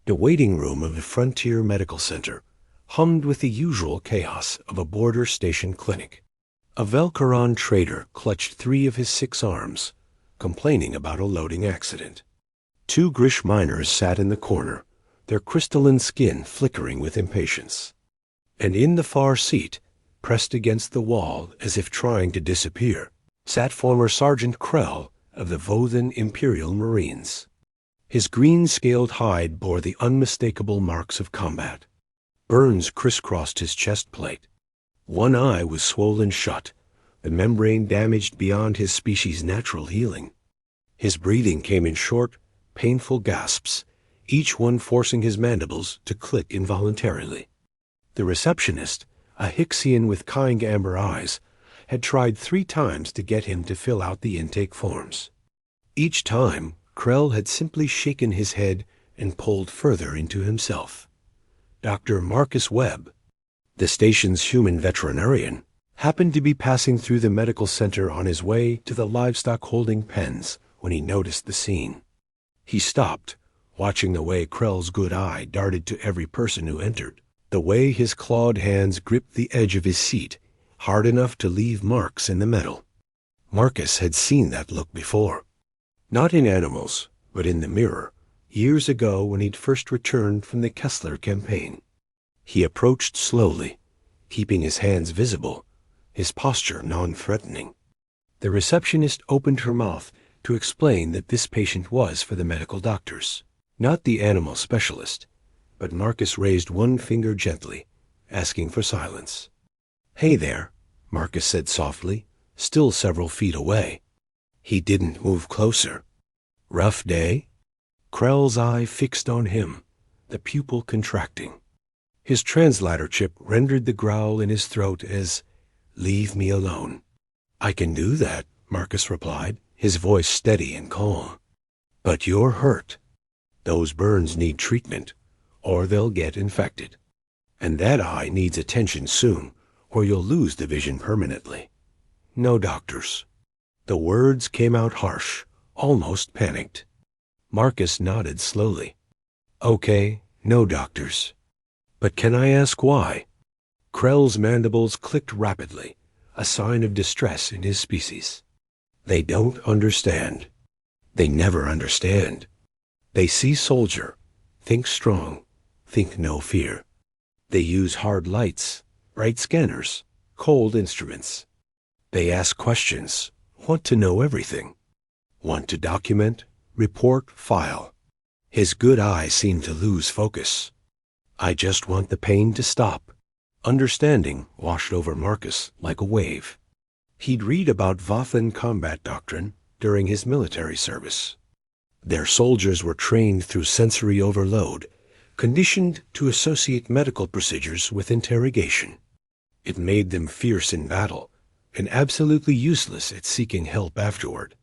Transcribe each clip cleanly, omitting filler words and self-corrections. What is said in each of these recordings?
The waiting room of the Frontier Medical Center hummed with the usual chaos of a border station clinic. A Velcaron trader clutched 3 of his 6 arms, complaining about a loading accident. 2 Grish miners sat in the corner, their crystalline skin flickering with impatience. And in the far seat, pressed against the wall as if trying to disappear, sat former Sergeant Krell of the Vothan Imperial Marines. His green-scaled hide bore the unmistakable marks of combat. Burns crisscrossed his chest plate. One eye was swollen shut, the membrane damaged beyond his species' natural healing. His breathing came in short, painful gasps, each one forcing his mandibles to click involuntarily. The receptionist, a Hixian with kind amber eyes, had tried 3 times to get him to fill out the intake forms. Each time, Krell had simply shaken his head and pulled further into himself. Dr. Marcus Webb, the station's human veterinarian, happened to be passing through the medical center on his way to the livestock holding pens when he noticed the scene. He stopped, watching the way Krell's good eye darted to every person who entered, the way his clawed hands gripped the edge of his seat, hard enough to leave marks in the metal. Marcus had seen that look before. Not in animals, but in the mirror, years ago when he'd first returned from the Kessler campaign. He approached slowly, keeping his hands visible, his posture non-threatening. The receptionist opened her mouth to explain that this patient was for the medical doctors, not the animal specialist, but Marcus raised one finger gently, asking for silence. "Hey there," Marcus said softly, still several feet away. He didn't move closer. "Rough day?" Krell's eye fixed on him, the pupil contracting. His translator chip rendered the growl in his throat as, "Leave me alone." "I can do that," Marcus replied, his voice steady and calm. "But you're hurt. Those burns need treatment, or they'll get infected. And that eye needs attention soon, or you'll lose the vision permanently. No doctors." The words came out harsh, almost panicked. Marcus nodded slowly. "Okay, no doctors. But can I ask why?" Krell's mandibles clicked rapidly, a sign of distress in his species. "They don't understand. They never understand. They see soldier, think strong, think no fear. They use hard lights, bright scanners, cold instruments. They ask questions, want to know everything. Want to document, report, file." His good eye seemed to lose focus. "I just want the pain to stop." Understanding washed over Marcus like a wave. He'd read about Vothan combat doctrine during his military service. Their soldiers were trained through sensory overload, conditioned to associate medical procedures with interrogation. It made them fierce in battle and absolutely useless at seeking help afterward.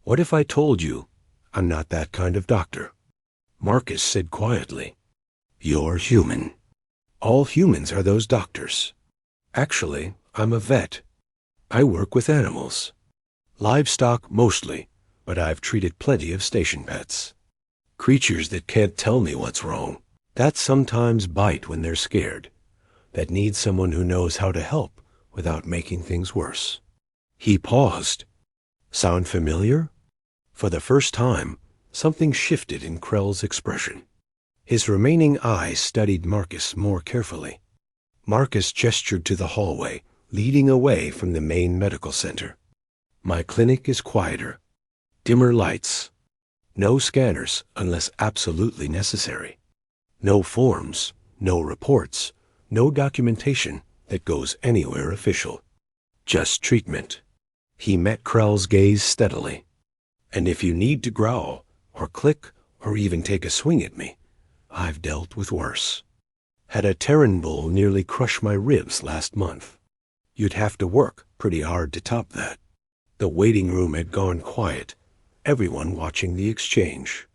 "What if I told you I'm not that kind of doctor?" Marcus said quietly, "You're human. All humans are those doctors. Actually, I'm a vet. I work with animals. Livestock mostly, but I've treated plenty of station pets. Creatures that can't tell me what's wrong, that sometimes bite when they're scared, that need someone who knows how to help without making things worse." He paused. "Sound familiar?" For the first time, something shifted in Krell's expression. His remaining eyes studied Marcus more carefully. Marcus gestured to the hallway, leading away from the main medical center. "My clinic is quieter. Dimmer lights. No scanners unless absolutely necessary. No forms, no reports, no documentation that goes anywhere official. Just treatment." He met Krell's gaze steadily. "And if you need to growl, or click, or even take a swing at me, I've dealt with worse. Had a Terran bull nearly crush my ribs last month. You'd have to work pretty hard to top that." The waiting room had gone quiet, everyone watching the exchange.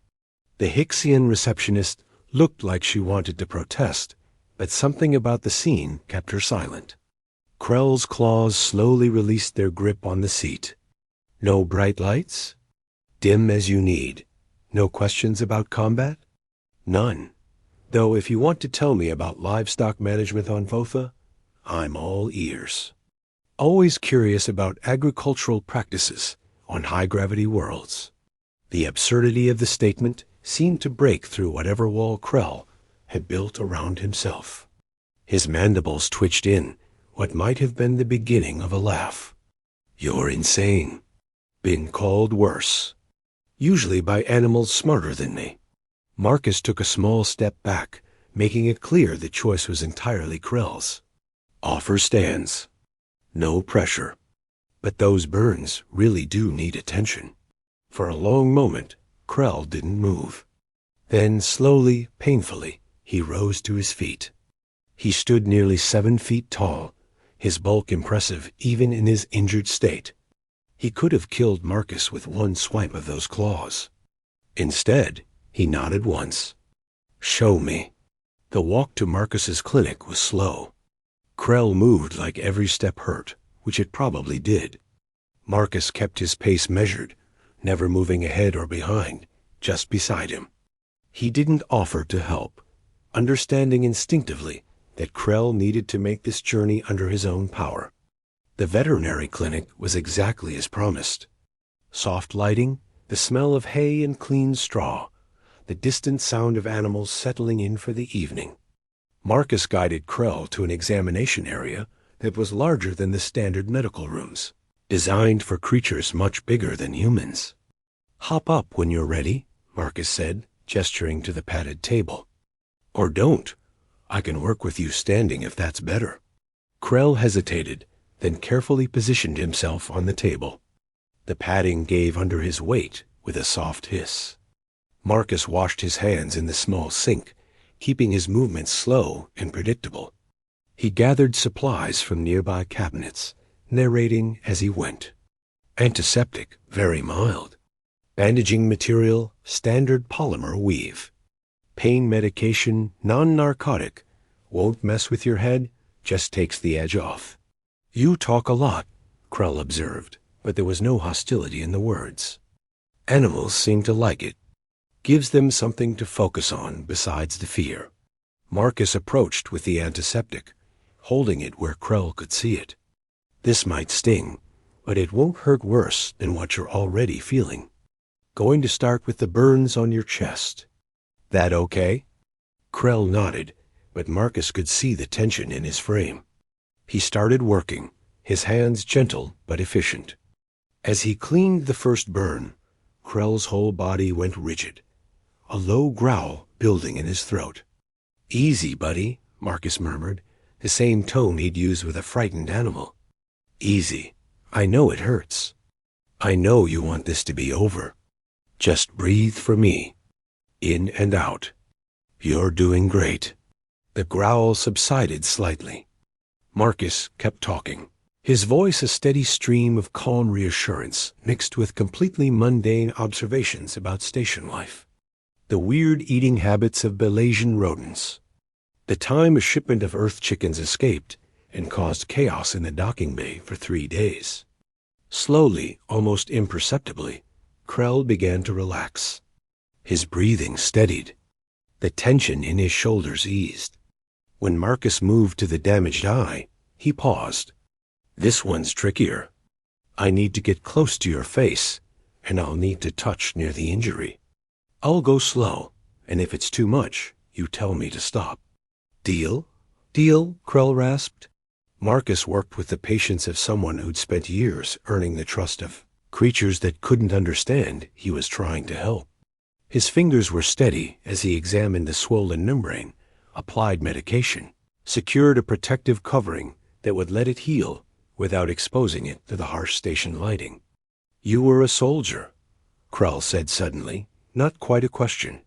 The Hixian receptionist looked like she wanted to protest, but something about the scene kept her silent. Krell's claws slowly released their grip on the seat. "No bright lights? Dim as you need. No questions about combat?" "None," Though if you want to tell me about livestock management on Votha, I'm all ears. Always curious about agricultural practices on high-gravity worlds. The absurdity of the statement seemed to break through whatever wall Krell had built around himself. His mandibles twitched in what might have been the beginning of a laugh. You're insane. Been called worse. Usually by animals smarter than me. Marcus took a small step back, making it clear the choice was entirely Krell's. Offer stands. No pressure. But those burns really do need attention. For a long moment, Krell didn't move. Then, slowly, painfully, he rose to his feet. He stood nearly 7 feet tall, his bulk impressive even in his injured state. He could have killed Marcus with one swipe of those claws. Instead, he nodded once. Show me. The walk to Marcus's clinic was slow. Krell moved like every step hurt, which it probably did. Marcus kept his pace measured, never moving ahead or behind, just beside him. He didn't offer to help, understanding instinctively that Krell needed to make this journey under his own power. The veterinary clinic was exactly as promised. Soft lighting, the smell of hay and clean straw, the distant sound of animals settling in for the evening. Marcus guided Krell to an examination area that was larger than the standard medical rooms, designed for creatures much bigger than humans. Hop up when you're ready, Marcus said, gesturing to the padded table. Or don't. I can work with you standing if that's better. Krell hesitated, then carefully positioned himself on the table. The padding gave under his weight with a soft hiss. Marcus washed his hands in the small sink, keeping his movements slow and predictable. He gathered supplies from nearby cabinets, narrating as he went. Antiseptic, very mild. Bandaging material, standard polymer weave. Pain medication, non-narcotic. Won't mess with your head, just takes the edge off. You talk a lot, Krell observed, but there was no hostility in the words. Animals seem to like it. Gives them something to focus on besides the fear. Marcus approached with the antiseptic, holding it where Krell could see it. This might sting, but it won't hurt worse than what you're already feeling. Going to start with the burns on your chest. That okay? Krell nodded, but Marcus could see the tension in his frame. He started working, his hands gentle but efficient. As he cleaned the first burn, Krell's whole body went rigid, a low growl building in his throat. Easy, buddy, Marcus murmured, the same tone he'd use with a frightened animal. Easy. I know it hurts. I know you want this to be over. Just breathe for me. In and out. You're doing great. The growl subsided slightly. Marcus kept talking, his voice a steady stream of calm reassurance mixed with completely mundane observations about station life. The weird eating habits of Belasian rodents. The time a shipment of Earth chickens escaped and caused chaos in the docking bay for 3 days. Slowly, almost imperceptibly, Krell began to relax. His breathing steadied. The tension in his shoulders eased. When Marcus moved to the damaged eye, he paused. This one's trickier. I need to get close to your face, and I'll need to touch near the injury. I'll go slow, and if it's too much, you tell me to stop. Deal? Deal? Krell rasped. Marcus worked with the patience of someone who'd spent years earning the trust of creatures that couldn't understand he was trying to help. His fingers were steady as he examined the swollen membrane, applied medication, secured a protective covering that would let it heal without exposing it to the harsh station lighting. You were a soldier, Krell said suddenly, not quite a question.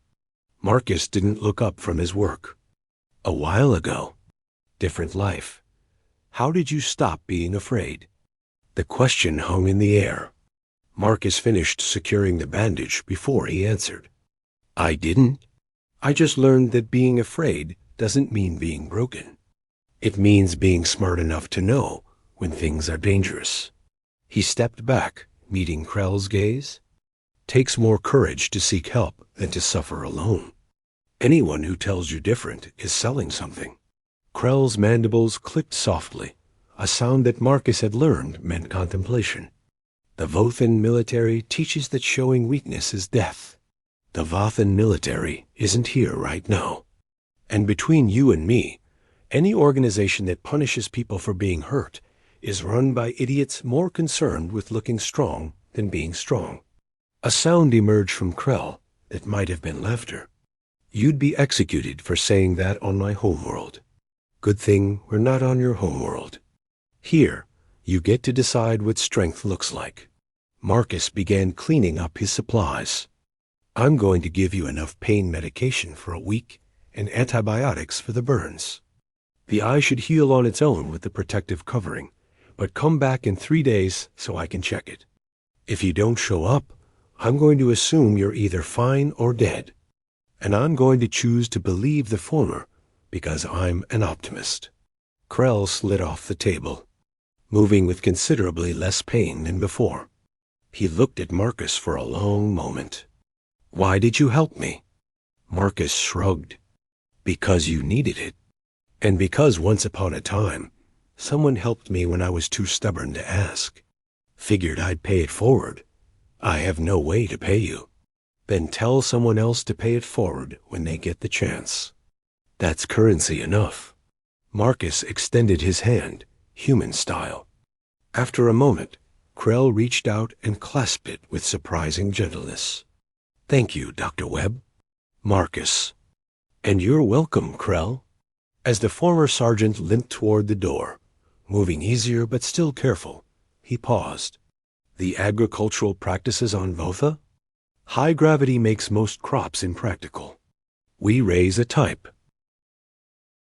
Marcus didn't look up from his work. A while ago. Different life. How did you stop being afraid? The question hung in the air. Marcus finished securing the bandage before he answered. I didn't. I just learned that being afraid doesn't mean being broken. It means being smart enough to know when things are dangerous. He stepped back, meeting Krell's gaze. Takes more courage to seek help than to suffer alone. Anyone who tells you different is selling something. Krell's mandibles clicked softly, a sound that Marcus had learned meant contemplation. The Vothan military teaches that showing weakness is death. The Vothan military isn't here right now. And between you and me, any organization that punishes people for being hurt is run by idiots more concerned with looking strong than being strong. A sound emerged from Krell that might have been laughter. You'd be executed for saying that on my homeworld. Good thing we're not on your homeworld. Here, you get to decide what strength looks like. Marcus began cleaning up his supplies. I'm going to give you enough pain medication for a week and antibiotics for the burns. The eye should heal on its own with the protective covering, but come back in 3 days so I can check it. If you don't show up, I'm going to assume you're either fine or dead. And I'm going to choose to believe the former because I'm an optimist. Krell slid off the table, moving with considerably less pain than before. He looked at Marcus for a long moment. Why did you help me? Marcus shrugged. Because you needed it. And because once upon a time, someone helped me when I was too stubborn to ask. Figured I'd pay it forward. I have no way to pay you. Then tell someone else to pay it forward when they get the chance. That's currency enough. Marcus extended his hand, human style. After a moment, Krell reached out and clasped it with surprising gentleness. Thank you, Dr. Webb. Marcus. And you're welcome, Krell. As the former sergeant limped toward the door, moving easier but still careful, he paused. The agricultural practices on Votha? High gravity makes most crops impractical. We raise a type